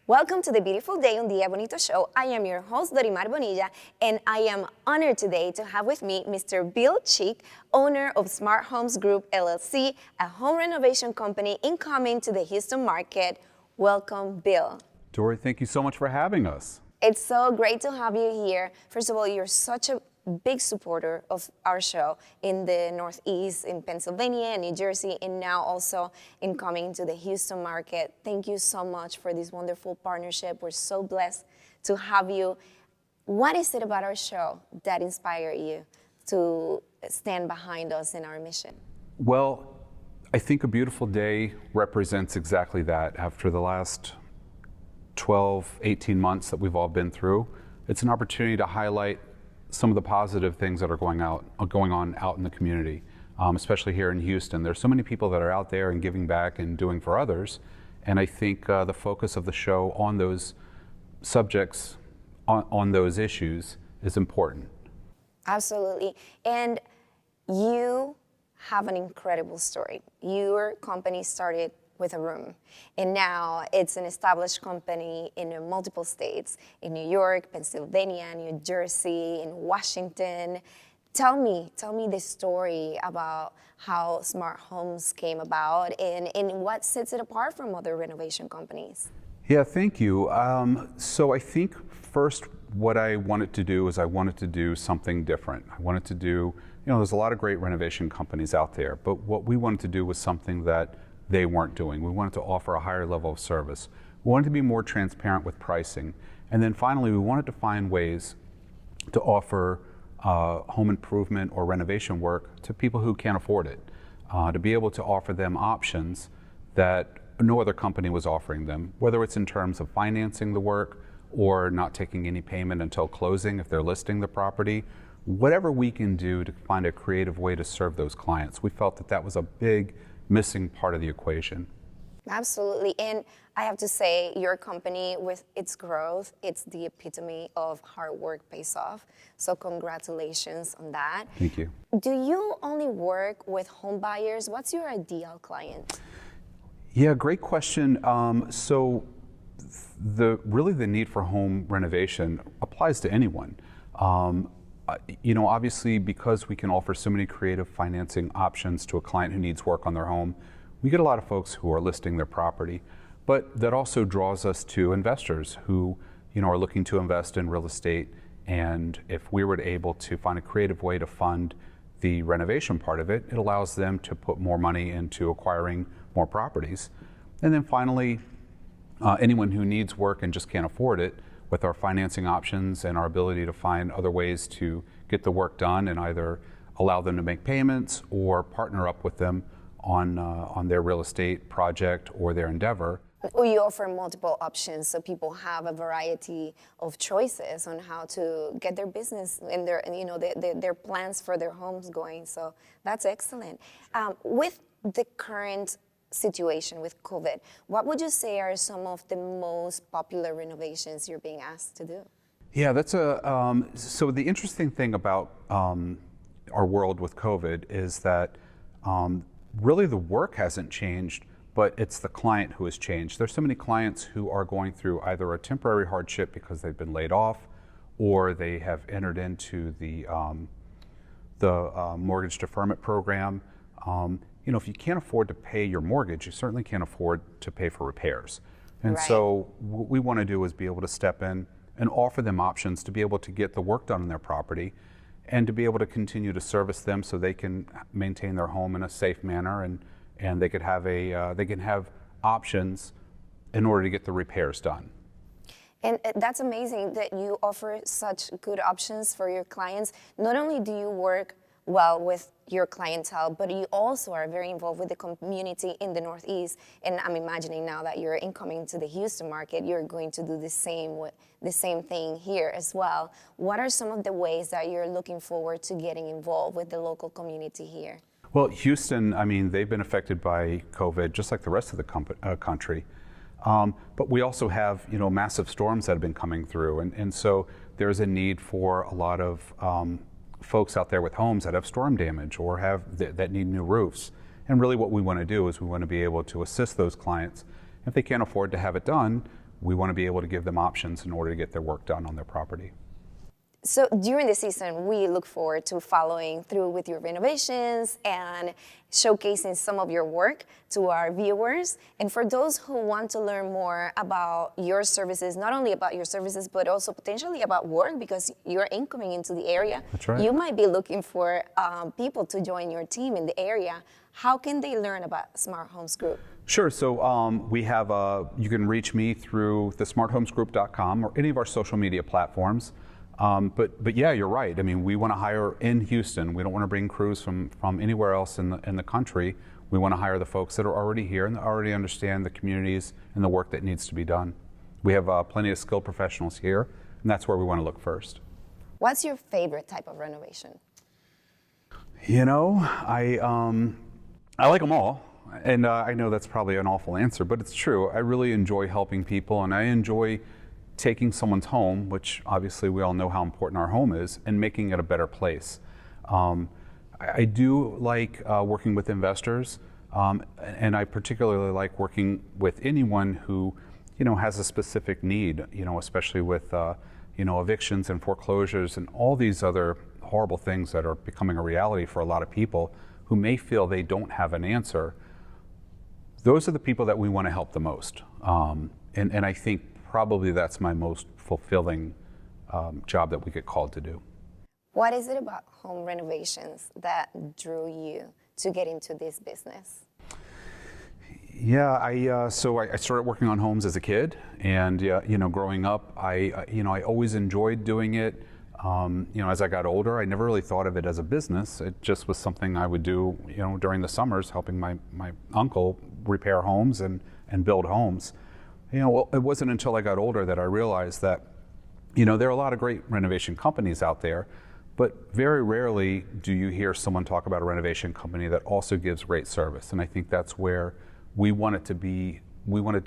Welcome to the beautiful day on Dia Bonito Show. I am your host, Dorimar Bonilla, and I am honored today to have with me Mr. Bill Cheek, owner of SmartHomes Group LLC, a home renovation company incoming to the Houston market. Welcome, Bill. Dory, thank you so much for having us. It's so great to have you here. First of all, you're such a big supporter of our show in the Northeast, in Pennsylvania and New Jersey, and now also in coming to the Houston market. Thank you so much for this wonderful partnership. We're so blessed to have you. What is it about our show that inspired you to stand behind us in our mission? Well, I think A Beautiful Day represents exactly that. After the last 12, 18 months that we've all been through, it's an opportunity to highlight some of the positive things that are going on out in the community, especially here in Houston. There's so many people that are out there and giving back and doing for others, and I think the focus of the show on those subjects, on those issues, is important. Absolutely. And you have an incredible story. Your company started with a room, and now it's an established company in multiple states, in New York, Pennsylvania, New Jersey, in Washington. Tell me the story about how Smart Homes came about and what sets it apart from other renovation companies. Yeah, thank you. So I think first what I wanted to do is I wanted to do something different. I wanted to do, there's a lot of great renovation companies out there, but what we wanted to do was something that they weren't doing. We wanted to offer a higher level of service. We wanted to be more transparent with pricing. And then finally, we wanted to find ways to offer home improvement or renovation work to people who can't afford it, to be able to offer them options that no other company was offering them, whether it's in terms of financing the work or not taking any payment until closing if they're listing the property. Whatever we can do to find a creative way to serve those clients. We felt that that was a big missing part of the equation. Absolutely. And I have to say, your company, with its growth, it's the epitome of hard work pays off. So congratulations on that. Thank you. Do you only work with home buyers? What's your ideal client? Yeah, great question. So really the need for home renovation applies to anyone. Obviously, because we can offer so many creative financing options to a client who needs work on their home, we get a lot of folks who are listing their property. But that also draws us to investors who, are looking to invest in real estate. And if we were able to find a creative way to fund the renovation part of it, it allows them to put more money into acquiring more properties. And then finally, anyone who needs work and just can't afford it, with our financing options and our ability to find other ways to get the work done and either allow them to make payments or partner up with them on their real estate project or their endeavor. We offer multiple options, so people have a variety of choices on how to get their business and their plans for their homes going. So that's excellent. With the current situation with COVID, what would you say are some of the most popular renovations you're being asked to do? Yeah, that's so the interesting thing about our world with COVID is that really the work hasn't changed, but it's the client who has changed. There's so many clients who are going through either a temporary hardship because they've been laid off, or they have entered into the mortgage deferment program. If you can't afford to pay your mortgage, you certainly can't afford to pay for repairs. And right. So what we want to do is be able to step in and offer them options to be able to get the work done on their property and to be able to continue to service them so they can maintain their home in a safe manner and they could have they can have options in order to get the repairs done. And that's amazing that you offer such good options for your clients. Not only do you work well with your clientele, but you also are very involved with the community in the Northeast. And I'm imagining now that you're incoming to the Houston market, you're going to do the same thing here as well. What are some of the ways that you're looking forward to getting involved with the local community here? Well, Houston, they've been affected by COVID just like the rest of the country. But we also have, massive storms that have been coming through. And so there's a need for a lot of folks out there with homes that have storm damage or that need new roofs. And really what we want to do is we want to be able to assist those clients. If they can't afford to have it done, we want to be able to give them options in order to get their work done on their property. So during the season, we look forward to following through with your renovations and showcasing some of your work to our viewers. And for those who want to learn more about your services, not only about your services, but also potentially about work, because you're incoming into the area. That's right. You might be looking for people to join your team in the area. How can they learn about SmartHomes Group? Sure. So we have you can reach me through the smarthomesgroup.com or any of our social media platforms. But yeah, you're right. I mean, we want to hire in Houston. We don't want to bring crews from anywhere else in the country. We want to hire the folks that are already here and that already understand the communities and the work that needs to be done. We have plenty of skilled professionals here, and that's where we want to look first. What's your favorite type of renovation? You know, I like them all. And I know that's probably an awful answer, but it's true. I really enjoy helping people, and I enjoy taking someone's home, which obviously we all know how important our home is, and making it a better place. I do like working with investors, and I particularly like working with anyone who, has a specific need, especially with, evictions and foreclosures and all these other horrible things that are becoming a reality for a lot of people who may feel they don't have an answer. Those are the people that we want to help the most. And I think probably that's my most fulfilling job that we get called to do. What is it about home renovations that drew you to get into this business? Yeah, so I started working on homes as a kid, and growing up, I always enjoyed doing it. As I got older, I never really thought of it as a business. It just was something I would do, during the summers, helping my uncle repair homes and build homes. It wasn't until I got older that I realized that, there are a lot of great renovation companies out there, but very rarely do you hear someone talk about a renovation company that also gives great service. And I think that's where we wanted to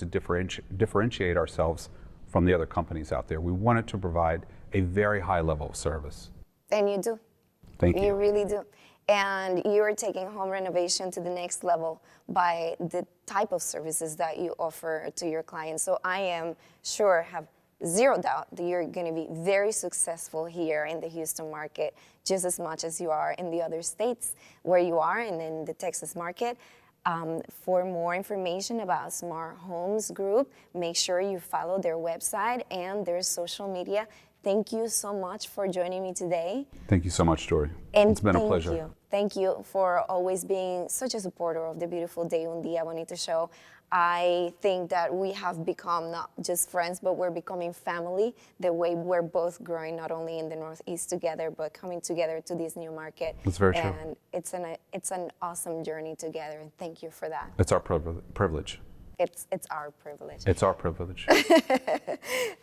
differentiate ourselves from the other companies out there. We wanted to provide a very high level of service. And you do. Thank you. You really do. And you're taking home renovation to the next level by the type of services that you offer to your clients. So I am sure, have zero doubt, that you're going to be very successful here in the Houston market, just as much as you are in the other states where you are and in the Texas market. For more information about Smart Homes Group, make sure you follow their website and their social media. Thank you so much for joining me today. Thank you so much, Dory. And it's been a pleasure. Thank you for always being such a supporter of the beautiful Day Dia Bonito Show. I think that we have become not just friends, but we're becoming family, the way we're both growing, not only in the Northeast together, but coming together to this new market. That's very true. And it's an awesome journey together, and thank you for that. It's our privilege. It's our privilege. It's our privilege.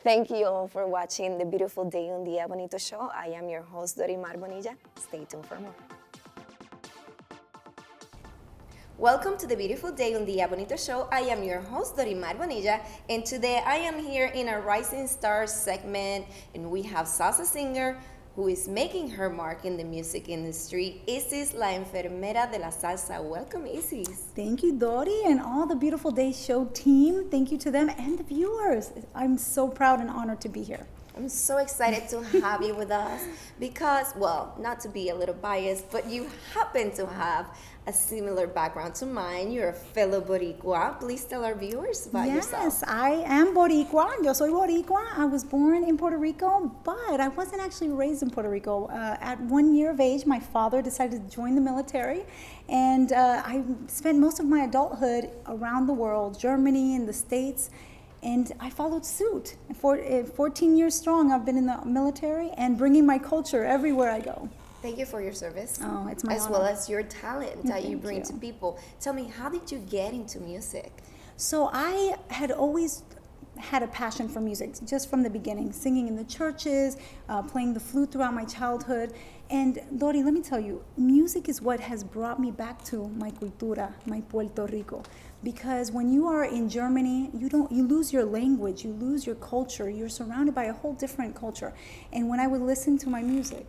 Thank you all for watching the beautiful Day Dia Bonito Show. I am your host, Dorimar Bonilla. Stay tuned for more. Welcome to the beautiful Day Dia Bonito Show. I am your host, Dorimar Bonilla, and today I am here in our Rising Stars segment, and we have salsa singer who is making her mark in the music industry, Izis, la Enfermera de la Salsa. Welcome, Izis. Thank you, Dori, and all the Beautiful Day Show team. Thank you to them and the viewers. I'm so proud and honored to be here. I'm so excited to have you with us because, well, not to be a little biased, but you happen to have a similar background to mine. You're a fellow Boricua. Please tell our viewers about yourself. Yes, I am Boricua. Yo soy Boricua. I was born in Puerto Rico, but I wasn't actually raised in Puerto Rico. At 1 year of age, my father decided to join the military, and I spent most of my adulthood around the world, Germany and the States, and I followed suit. 14 years strong, I've been in the military and bringing my culture everywhere I go. Thank you for your service. Oh, it's my honor. As well as your talent that you bring to people. Tell me, how did you get into music? So I had always had a passion for music, just from the beginning, singing in the churches, playing the flute throughout my childhood. And Dori, let me tell you, music is what has brought me back to my cultura, my Puerto Rico. Because when you are in Germany, you lose your language, you lose your culture, you're surrounded by a whole different culture. And when I would listen to my music,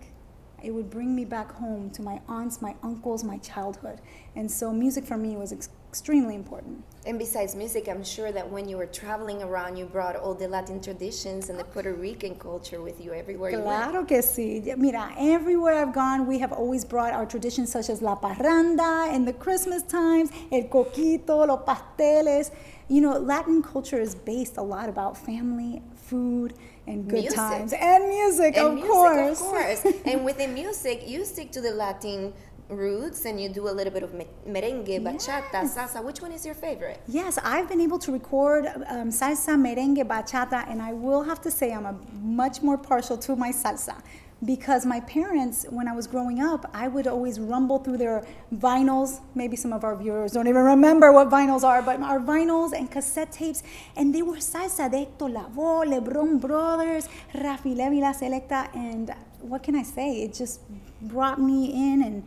it would bring me back home to my aunts, my uncles, my childhood. And so music for me was extremely important. And besides music, I'm sure that when you were traveling around, you brought all the Latin traditions and the Puerto Rican culture with you everywhere you went. Claro que sí. Mira, everywhere I've gone, we have always brought our traditions such as la parranda in the Christmas times, el coquito, los pasteles. You know, Latin culture is based a lot about family, food, and good Music. times. And music, And of music, course. of course. And within music, you stick to the Latin roots and you do a little bit of merengue, bachata, salsa. Which one is your favorite? Yes, I've been able to record salsa, merengue, bachata, and I will have to say I'm much more partial to my salsa. Because my parents, when I was growing up, I would always rumble through their vinyls. Maybe some of our viewers don't even remember what vinyls are, but our vinyls and cassette tapes, and they were salsa de Héctor Lavoe, LeBron Brothers, Rafi Levy La Selecta, and what can I say? It just brought me in and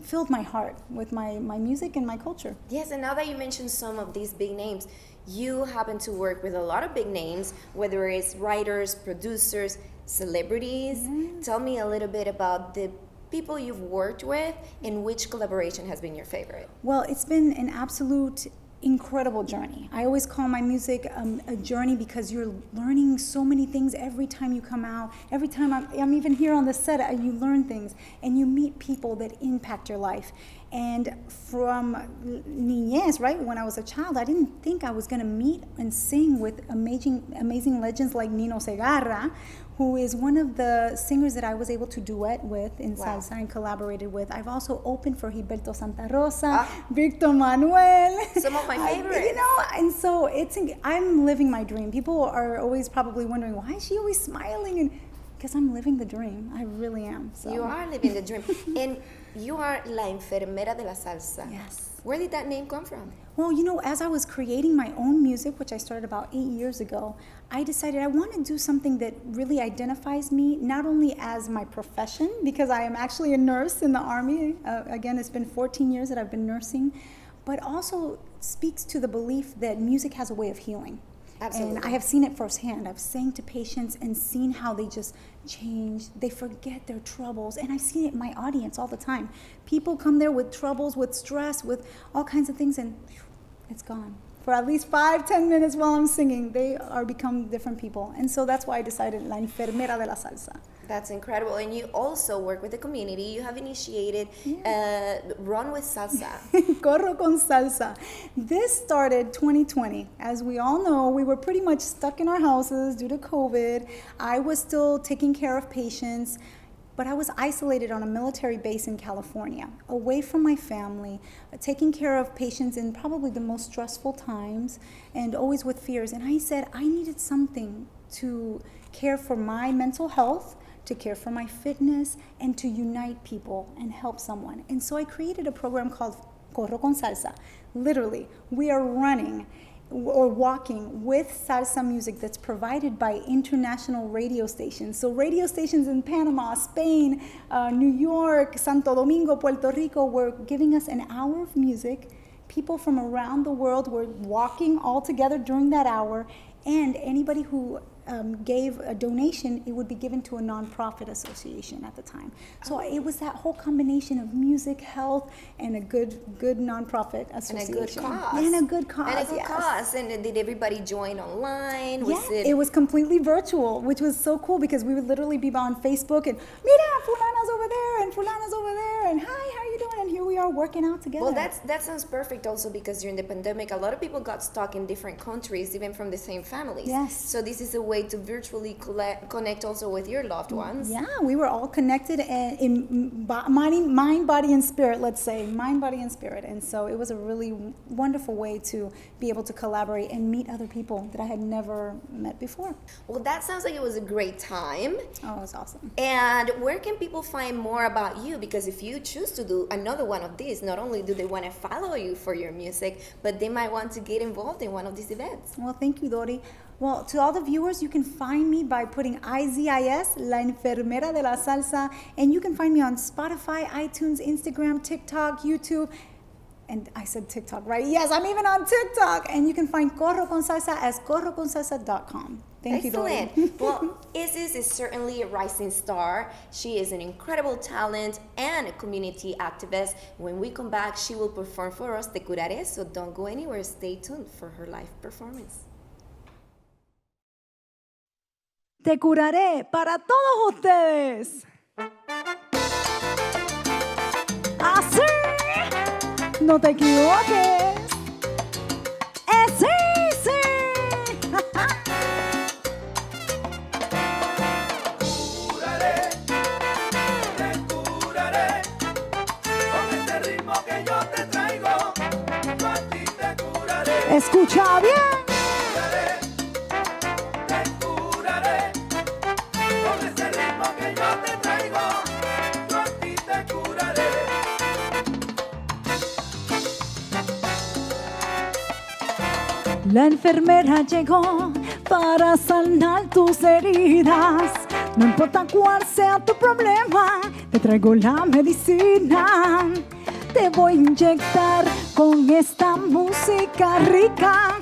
filled my heart with my music and my culture. Yes, and now that you mentioned some of these big names, you happen to work with a lot of big names, whether it's writers, producers, celebrities. Tell me a little bit about the people you've worked with and which collaboration has been your favorite. Well, it's been an absolute incredible journey. I always call my music a journey because you're learning so many things every time you come out. Every time I'm even here on the set, you learn things and you meet people that impact your life. And from niñez, right, when I was a child, I didn't think I was going to meet and sing with amazing legends like Nino Segarra, who is one of the singers that I was able to duet with in salsa and collaborated with. I've also opened for Gilberto Santa Rosa, Victor Manuel. Some of my favorites. You know, and so I'm living my dream. People are always probably wondering, why is she always smiling? And because I'm living the dream. I really am. So. You are living the dream. And you are la enfermera de la salsa. Yes. Where did that name come from? Well, you know, as I was creating my own music, which I started about 8 years ago, I decided I want to do something that really identifies me, not only as my profession, because I am actually a nurse in the Army. Again, it's been 14 years that I've been nursing, but also speaks to the belief that music has a way of healing. Absolutely. And I have seen it firsthand. I've sang to patients and seen how they just change. They forget their troubles. And I've seen it in my audience all the time. People come there with troubles, with stress, with all kinds of things, and it's gone. For at least 5-10 minutes while I'm singing, they are become different people. And so that's why I decided La Enfermera de la Salsa. That's incredible. And you also work with the community. You have initiated Run with Salsa. Corro con Salsa. This started 2020. As we all know, we were pretty much stuck in our houses due to COVID. I was still taking care of patients, but I was isolated on a military base in California, away from my family, taking care of patients in probably the most stressful times and always with fears. And I said I needed something to care for my mental health, to care for my fitness, and to unite people and help someone. And so I created a program called Corro con Salsa. Literally, we are running or walking with salsa music that's provided by international radio stations. So radio stations in Panama, Spain, New York, Santo Domingo, Puerto Rico were giving us an hour of music. People from around the world were walking all together during that hour, and anybody who gave a donation, it would be given to a nonprofit association at the time. So it was that whole combination of music, health, and a good nonprofit association. And a good cause. And a good cause, And a good yes. cause. And did everybody join online? It was completely virtual, which was so cool because we would literally be on Facebook and, mira, fulana's over there and fulana's over there and hi, how you doing? And here we are working out together. Well, that sounds perfect also because during the pandemic, a lot of people got stuck in different countries, even from the same families. Yes. So this is a way to virtually connect also with your loved ones. Yeah, we were all connected in mind, body, and spirit, let's say. Mind, body, and spirit. And so it was a really wonderful way to be able to collaborate and meet other people that I had never met before. Well, that sounds like it was a great time. Oh, it was awesome. And where can people find more about you? Because if you choose to do another one of these, not only do they want to follow you for your music, but they might want to get involved in one of these events. Well, thank you, Dori. Well, to all the viewers, you can find me by putting Izis, La Enfermera de la Salsa, and you can find me on Spotify, iTunes, Instagram, TikTok, YouTube, and I said TikTok, right? Yes, I'm even on TikTok, and you can find Corro con Salsa as corroconsalsa.com. Thank you, Dori. Excellent. Well, Izis is certainly a rising star. She is an incredible talent and a community activist. When we come back, she will perform for us the Curare, so don't go anywhere. Stay tuned for her live performance. Te curaré para todos ustedes. Así, no te equivoques. Es easy. Curaré, te curaré, con este ritmo que yo te traigo, yo a ti te curaré. Escucha bien. La enfermera llegó para sanar tus heridas. No importa cuál sea tu problema, te traigo la medicina. Te voy a inyectar con esta música rica.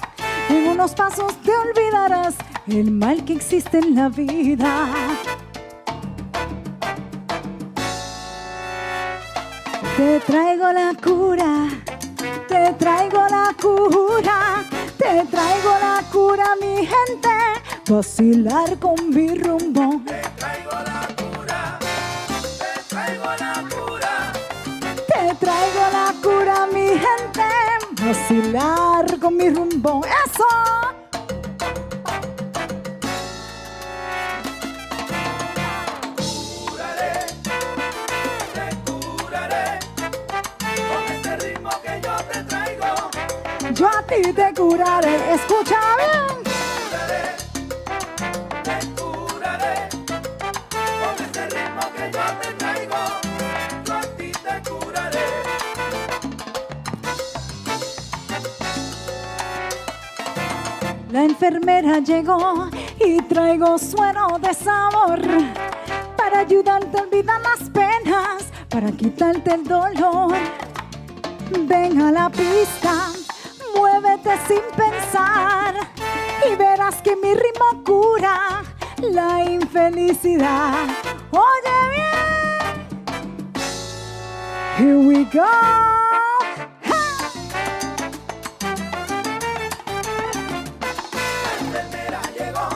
En unos pasos te olvidarás el mal que existe en la vida. Te traigo la cura, te traigo la cura. Te traigo la cura, mi gente, vacilar con mi rumbo. Te traigo la cura, te traigo la cura. Te traigo la cura, mi gente, vacilar con mi rumbo. ¡Eso! Curaré, te curaré, con este ritmo que yo te traigo. Yo a ti te curaré, escucha bien. Te curaré, con este ritmo que yo te traigo, yo a ti te curaré. La enfermera llegó y traigo suero de sabor para ayudarte a olvidar las penas, para quitarte el dolor. Ven a la pista, muévete sin pensar y verás que mi ritmo cura la infelicidad. Oye bien, here we go. La enfermera llegó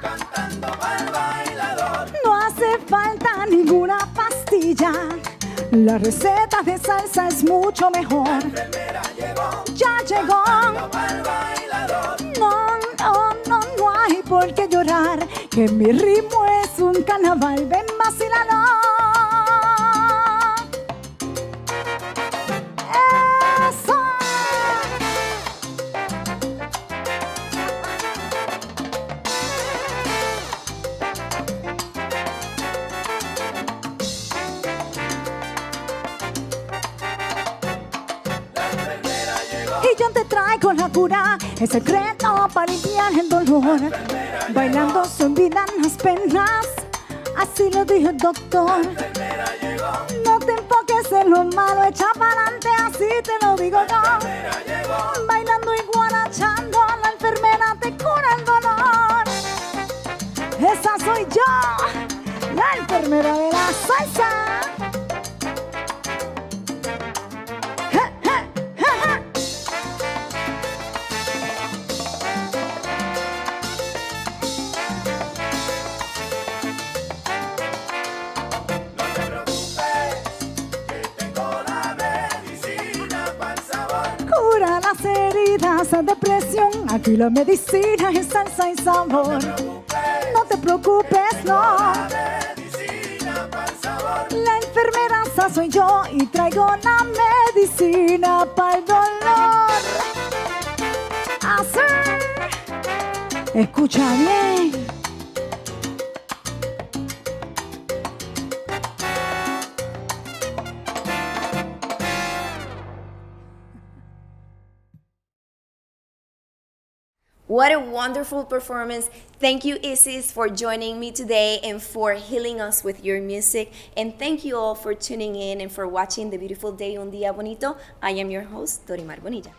cantando pa'l bailador. No hace falta ninguna pastilla, la receta de salsa es mucho mejor. La enfermera llegó Ya llegó. cantando pa'l bailador. No hay por qué llorar, que mi ritmo es un carnaval. Ven, vacílalo. Eso. Y yo te traigo la cura, el secreto para limpiar el dolor. Bailando se olvidan las penas, así lo dijo el doctor. No te enfoques en lo malo, echa para adelante, así te lo digo yo. Bailando y guarachando, la enfermera te cura el dolor. Esa soy yo, la enfermera de la salsa. Las heridas, la depresión, aquí la medicina es salsa y sabor. No te preocupes, no. La enfermera soy yo y traigo la medicina para el dolor. Así, escucha bien. What a wonderful performance. Thank you, Izis, for joining me today and for healing us with your music. And thank you all for tuning in and for watching the beautiful day on Dia Bonito. I am your host, Dorimar Bonilla.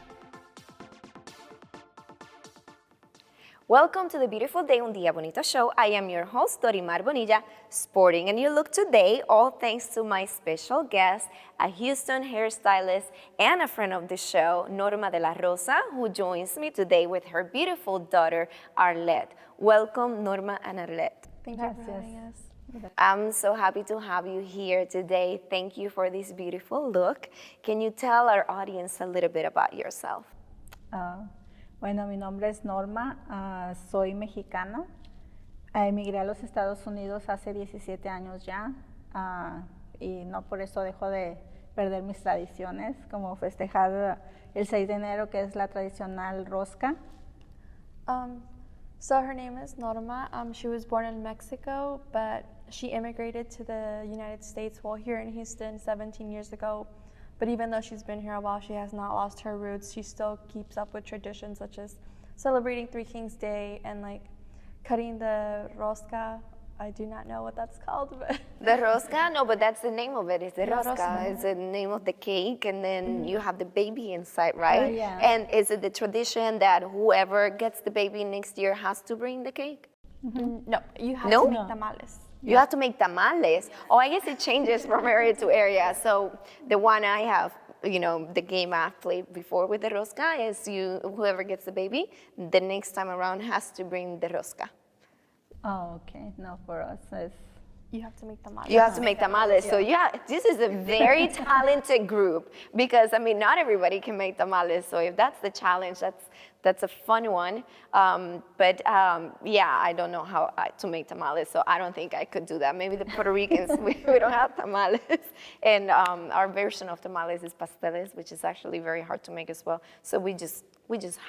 Welcome to the beautiful day on Dia Bonito Show. I am your host, Dorimar Bonilla, sporting a new look today, all thanks to my special guest, a Houston hairstylist and a friend of the show, Norma de la Rosa, who joins me today with her beautiful daughter, Arlette. Welcome, Norma and Arlette. Thank you for having us. I'm so happy to have you here today. Thank you for this beautiful look. Can you tell our audience a little bit about yourself? Bueno, mi nombre es Norma, soy mexicana. Emigré a los Estados Unidos hace 17 años ya y no por eso dejo de perder mis tradiciones, como festejar el 6 de enero, que es la tradicional rosca. So her name is Norma. She was born in Mexico, but she immigrated to the United States while here in Houston 17 years ago. But even though she's been here a while, she has not lost her roots. She still keeps up with traditions such as celebrating Three Kings Day and like cutting the rosca. I do not know what that's called, but The rosca? No, but that's the name of it. It's the La rosca. rosca. It's the name of the cake, and then you have the baby inside, right? yeah. And is it the tradition that whoever gets the baby next year has to bring the cake? no, you have No? to make tamales. You have to make tamales. Oh, I guess it changes from area to area. So the one I have, the game I've played before with the rosca is whoever gets the baby, the next time around has to bring the rosca. Oh, okay. No, for us es... You have to make tamales. You have to make tamales. So yeah, this is a very talented group because not everybody can make tamales. So if that's the challenge, that's a fun one. Yeah, I don't know how to make tamales, so I don't think I could do that. Maybe the Puerto Ricans, we don't have tamales. And our version of tamales is pasteles, which is actually very hard to make as well. So we just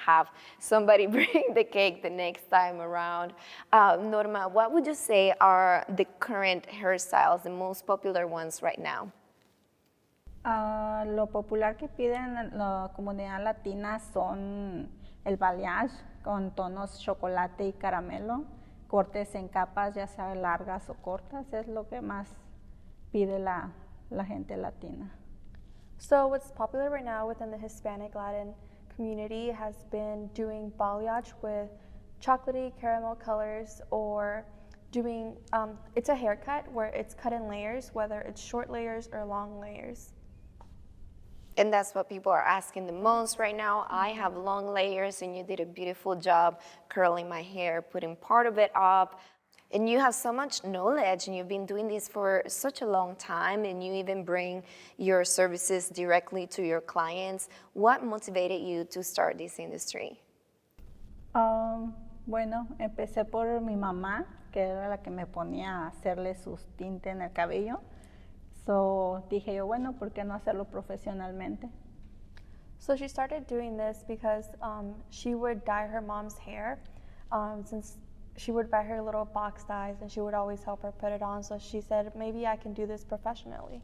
have somebody bring the cake the next time around. Norma, what would you say are the current hairstyles, the most popular ones right now? Lo popular que piden la comunidad latina son el balayage con tonos chocolate y caramelo, cortes en capas, ya sea largas o cortas, es lo que más pide la gente latina. So what's popular right now within the Hispanic Latin community has been doing balayage with chocolatey caramel colors, or doing, it's a haircut where it's cut in layers, whether it's short layers or long layers. And that's what people are asking the most right now. I have long layers, and you did a beautiful job curling my hair, putting part of it up. And you have so much knowledge, and you've been doing this for such a long time, and you even bring your services directly to your clients. What motivated you to start this industry? Bueno, empecé por mi mamá, que era la que me ponía a hacerle sus tintes en el cabello. So dije yo, bueno, ¿por qué no hacerlo profesionalmente? So she started doing this because she would dye her mom's hair, since she would buy her little box dyes and she would always help her put it on. So she said, maybe I can do this professionally.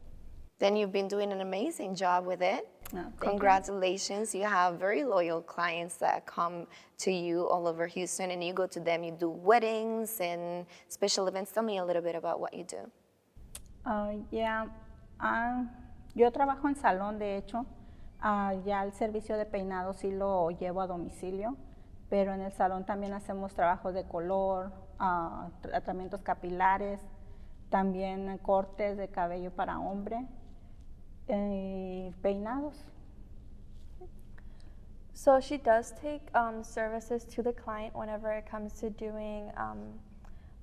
Then you've been doing an amazing job with it. thank you. Congratulations. You have very loyal clients that come to you all over Houston, and you go to them, you do weddings and special events. Tell me a little bit about what you do. Yo trabajo en salón, de hecho. Ya el servicio de peinado sí lo llevo a domicilio, pero en el salón también hacemos trabajos de color, tratamientos capilares, también cortes de cabello para hombre y peinados. So she does take services to the client whenever it comes to doing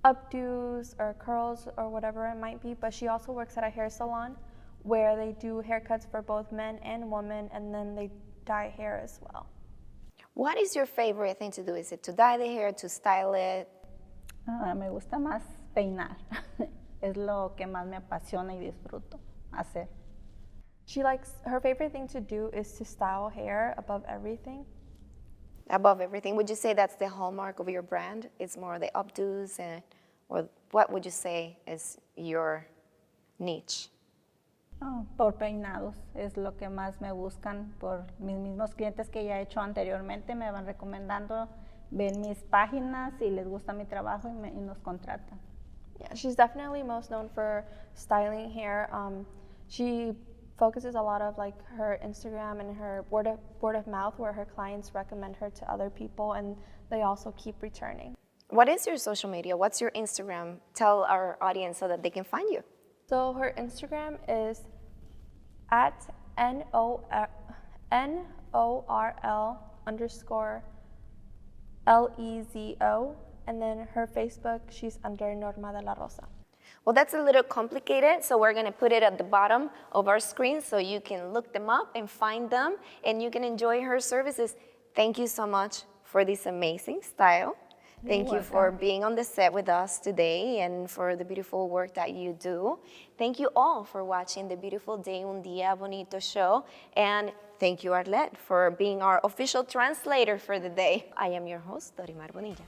updos or curls or whatever it might be, but she also works at a hair salon where they do haircuts for both men and women, and then they dye hair as well. What is your favorite thing to do? Is it to dye the hair, to style it? Me gusta más peinar. Es lo que más me apasiona y disfruto hacer. Her favorite thing to do is to style hair above everything. Above everything, would you say that's the hallmark of your brand? It's more the updos, or what would you say is your niche? Por peinados, es lo que más me buscan. Por mis mismos clientes que ya he hecho anteriormente me van recomendando, ven mis páginas y les gusta mi trabajo y nos contratan. Yeah, she's definitely most known for styling hair. She focuses a lot of like her Instagram and her word of mouth, where her clients recommend her to other people and they also keep returning. What is your social media? What's your Instagram? Tell our audience so that they can find you. So her Instagram is at NORL_LEZO, and then her Facebook, she's under Norma de la Rosa. Well, that's a little complicated, so we're going to put it at the bottom of our screen so you can look them up and find them, and you can enjoy her services. Thank you so much for this amazing style. Thank you for being on the set with us today and for the beautiful work that you do. Thank you all for watching the beautiful Day Un Dia Bonito Show. And thank you, Arlette, for being our official translator for the day. I am your host, Dorimar Bonilla.